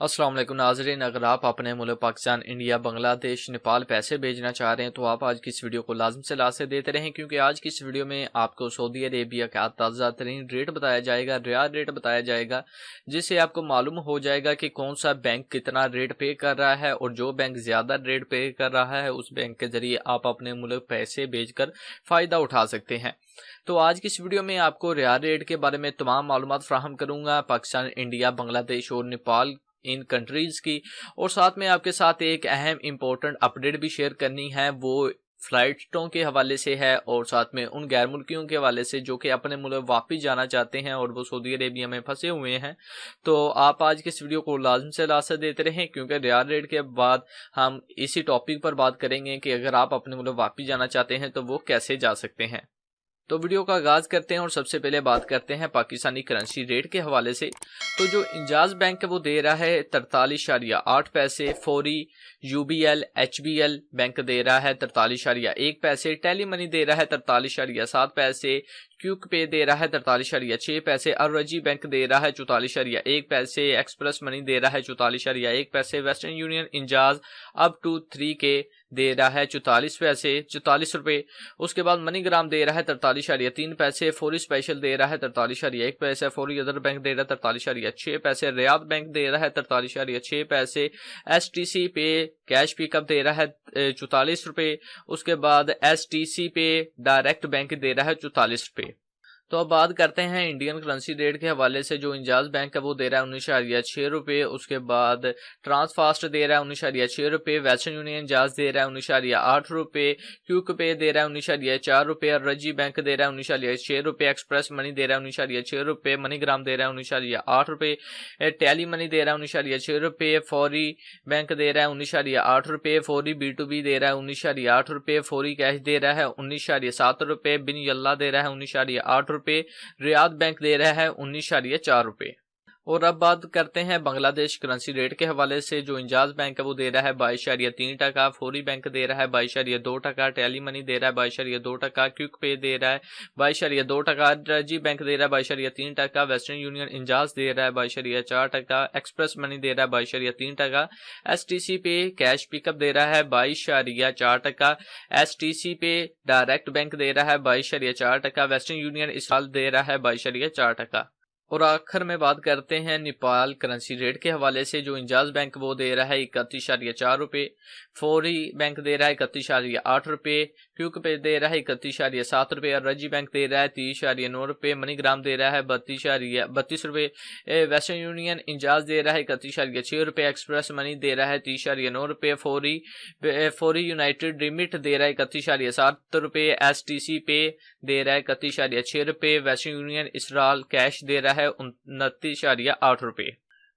अस्सलाम वालेकुम नाज़रीन, अगर आप अपने मुल्क पाकिस्तान, इंडिया, बांग्लादेश, नेपाल पैसे भेजना चाह रहे हैं तो आप आज की इस वीडियो को लाजम से लास्ट देते रहें, क्योंकि आज की इस वीडियो में आपको सऊदी अरेबिया का ताज़ा तरीन रेट बताया जाएगा, रियाल रेट बताया जाएगा, जिससे आपको मालूम हो जाएगा कि कौन सा बैंक कितना रेट पे कर रहा है, और जो बैंक ज़्यादा रेट पे कर रहा है उस बैंक के ज़रिए आप अपने मुल्क पैसे भेजकर फ़ायदा उठा सकते हैं। तो आज की इस वीडियो में आपको रियाल रेट के बारे में तमाम मालूमात फ्राहम करूंगा, पाकिस्तान, इंडिया, बांग्लादेश और नेपाल इन कंट्रीज की, और साथ में आपके साथ एक अहम इंपॉर्टेंट अपडेट भी शेयर करनी है। वो फ्लाइटों के हवाले से है और साथ में उन गैर मुल्कियों के हवाले से जो कि अपने मुल्क वापस जाना चाहते हैं और वो सऊदी अरेबिया में फंसे हुए हैं। तो आप आज के इस वीडियो को लाजम से लास्ट देते रहें, क्योंकि रियाल रेट के बाद हम इसी टॉपिक पर बात करेंगे कि अगर आप अपने मुल्क वापस जाना चाहते हैं तो वो कैसे जा सकते हैं। तो वीडियो का आगाज करते हैं और सबसे पहले बात करते हैं पाकिस्तानी करेंसी रेट के हवाले से। तो जो इंजाज बैंक है वो दे रहा है 43.8 पैसे, फौरी यूबीएल एचबीएल बैंक दे रहा है 43.1 पैसे, टेली मनी दे रहा है 43.7 पैसे, क्यूक पे दे रहा है 43.6 पैसे, अरजी बैंक दे रहा है 44.1 पैसे, एक्सप्रेस मनी दे रहा है 44.1 पैसे, वेस्टर्न यूनियन इंजाज अप टू 3K दे रहा है 44 रुपए। उसके बाद मनीग्राम दे रहा है 43.3 पैसे, फौरी स्पेशल दे रहा है 43.1 पैसे, फौरी अदर बैंक दे रहा है 43.6 पैसे, रियाद बैंक दे रहा है 43.6 पैसे, एसटीसी पे कैश पिकअप दे रहा है 44 रुपए। उसके बाद एसटीसी पे डायरेक्ट बैंक दे रहा है 44 रुपए। तो अब बात करते हैं इंडियन करेंसी रेट के हवाले से। जो इंजाज बैंक है वो दे रहा है 19.6 रुपये, उसके बाद ट्रांसफास्ट दे रहा है 19.6 रुपये, वेस्टर्न यूनियन इंजाज दे रहा है 19.8 रुपये, क्यूक पे दे रहा है 19.4 रुपये, रजी बैंक दे रहा है 19.6 रुपये, एक्सप्रेस मनी दे रहा है 19.6 रुपये, मनीग्राम दे रहा है 19.8 रुपये, टेली मनी दे रहा है 19.6 रुपये, फौरी बैंक दे रहा है 19.8 रुपये, फौरी B2B दे रहा है 19.8 रुपये, फौरी कैश दे रहा है 19.7 रुपये, बिन यल्ला दे रहा है 19.8 रुपये, रियाद बैंक दे रहा है 19.4 रुपये। और अब बात करते हैं बांग्लादेश करेंसी रेट के हवाले से। जो इंजाज बैंक है वो दे रहा है 22.3 टका, फौरी बैंक दे रहा है 22.2 टका, टेली मनी दे रहा है 22.2 टका, क्विक पे दे रहा है 22.2 टका, रजी बैंक दे रहा है 22.3 टका, वेस्टर्न यूनियन इंजाज दे रहा है 22.4 टका, एक्सप्रेस मनी दे रहा है 22.3 टका, एसटीसी पे कैश पिकअप दे रहा है 22.4 टका, एसटीसी पे डायरेक्ट बैंक दे रहा है 22.4 टका, वेस्टर्न यूनियन इसराइल दे रहा है 22.4 टका। और आखिर में बात करते हैं नेपाल करेंसी रेट के हवाले से। जो इंजाज बैंक वो दे रहा है 31.4 रुपये, फौरी बैंक दे रहा है 31.8 रुपये, क्यूक पे दे रहा है 31.7 रुपये, और रजी बैंक दे रहा है 30.9 रुपये, मनीग्राम दे रहा है 32 रुपये, वेस्टर्न यूनियन इंजाज दे रहा है 31.6 रुपये, एक्सप्रेस मनी दे रहा है 30.9 रुपये, फौरी यूनाइटेड रिमिट दे रहा है 31.7 रुपये, एसटीसी पे दे रहा है 31.6 रुपये, वेस्टर्न यूनियन इसराइल कैश दे रहा है 29.8 रुपये।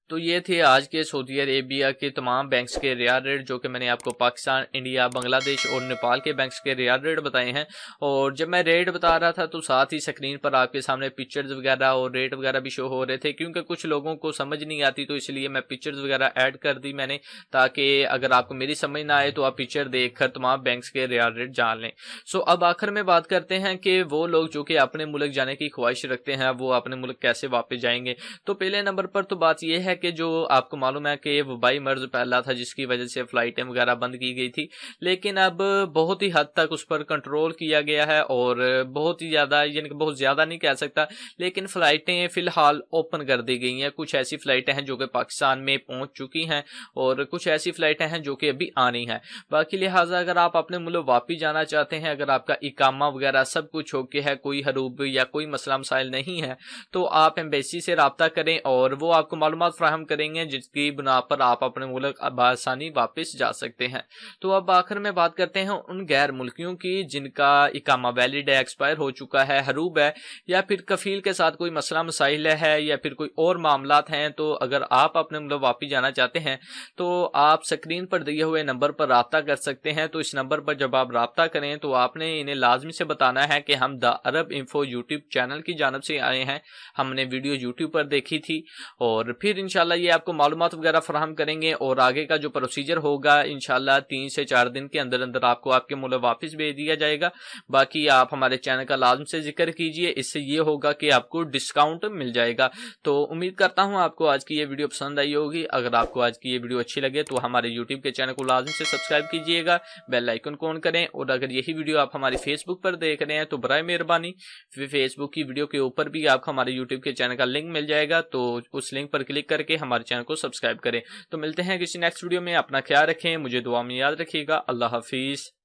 तो ये थे आज के सऊदी अरेबिया के तमाम बैंक्स के रियाल रेट, जो कि मैंने आपको पाकिस्तान, इंडिया, बांग्लादेश और नेपाल के बैंक्स के रियाल रेट बताए हैं। और जब मैं रेट बता रहा था तो साथ ही स्क्रीन पर आपके सामने पिक्चर्स वगैरह और रेट वगैरह भी शो हो रहे थे, क्योंकि कुछ लोगों को समझ नहीं आती, तो इसलिए मैं पिक्चर्स वगैरह ऐड कर दी मैंने, ताकि अगर आपको मेरी समझ ना आए तो आप पिक्चर देखकर तमाम बैंक्स के रियाल रेट जान लें। सो अब आखिर में बात करते हैं कि वो लोग जो कि अपने मुल्क जाने की ख्वाहिश रखते हैं वो अपने मुल्क कैसे वापस जाएंगे। तो पहले नंबर पर तो बात यह है कि जो आपको मालूम है कि वबाई मर्ज फैला था, जिसकी वजह से फ्लाइटें वगैरह बंद की गई थी, लेकिन अब बहुत ही हद तक उस पर कंट्रोल किया गया है, और बहुत ही ज्यादा, यानी कि बहुत ज्यादा नहीं कह सकता, लेकिन फ्लाइटें फिलहाल ओपन कर दी गई हैं। कुछ ऐसी फ्लाइटें हैं जो कि पाकिस्तान में पहुंच चुकी हैं और कुछ ऐसी फ्लाइटें हैं जो कि अभी आनी हैं। बाकी लिहाजा अगर आप अपने मुल्क वापस जाना चाहते हैं, अगर आपका इकामा वगैरह सब कुछ ओके है, कोई हरूब या कोई मसला मसाइल नहीं है, तो आप एम्बेसी से रब्ता करें और वो आपको मालूमात फराहम करेंगे जिसकी बुना पर आप अपने मुल्क आसानी वापस जा सकते हैं। तो अब आखिर में बात करते हैं उन गैर मुल्कियों की जिनका इकामा वैलिड है, एक्सपायर हो चुका है, हरूब है, या फिर कफील के साथ कोई मसला मसाइल है, या फिर कोई और मामलात हैं। तो अगर आप अपने मुल्क वापस जाना चाहते हैं तो आप स्क्रीन पर दिए हुए नंबर पर राब्ता कर सकते हैं। तो इस नंबर पर जब आप राब्ता करें तो आपने इन्हें लाजमी से बताना है कि हम the Arab info YouTube channel की जानब से आए हैं, हमने वीडियो यूट्यूब पर देखी थी, और फिर इंशाल्लाह انشاءاللہ یہ آپ کو معلومات وغیرہ فراہم کریں گے، اور آگے کا جو پروسیجر ہوگا انشاءاللہ 3 سے 4 دن کے اندر اندر آپ کو آپ کے ملک واپس بھیج دیا جائے گا۔ باقی آپ ہمارے چینل کا لازم سے ذکر کیجئے، اس سے یہ ہوگا کہ آپ کو ڈسکاؤنٹ مل جائے گا۔ تو امید کرتا ہوں آپ کو آج کی یہ ویڈیو پسند آئی ہوگی۔ اگر آپ کو آج کی یہ ویڈیو اچھی لگے تو ہمارے یوٹیوب کے چینل کو لازم سے سبسکرائب کیجئے گا، بیل آئیکن کو آن کریں، اور اگر یہی ویڈیو آپ ہماری فیس بک پر دیکھ رہے ہیں تو برائے مہربانی فیس بک کی ویڈیو کے اوپر بھی آپ کو ہمارے یوٹیوب کے چینل کا لنک مل جائے گا، تو اس لنک پر کلک کر کے ہمارے چینل کو سبسکرائب کریں۔ تو ملتے ہیں کسی نیکسٹ ویڈیو میں، اپنا خیال رکھیں، مجھے دعا میں یاد رکھیے گا۔ اللہ حافظ۔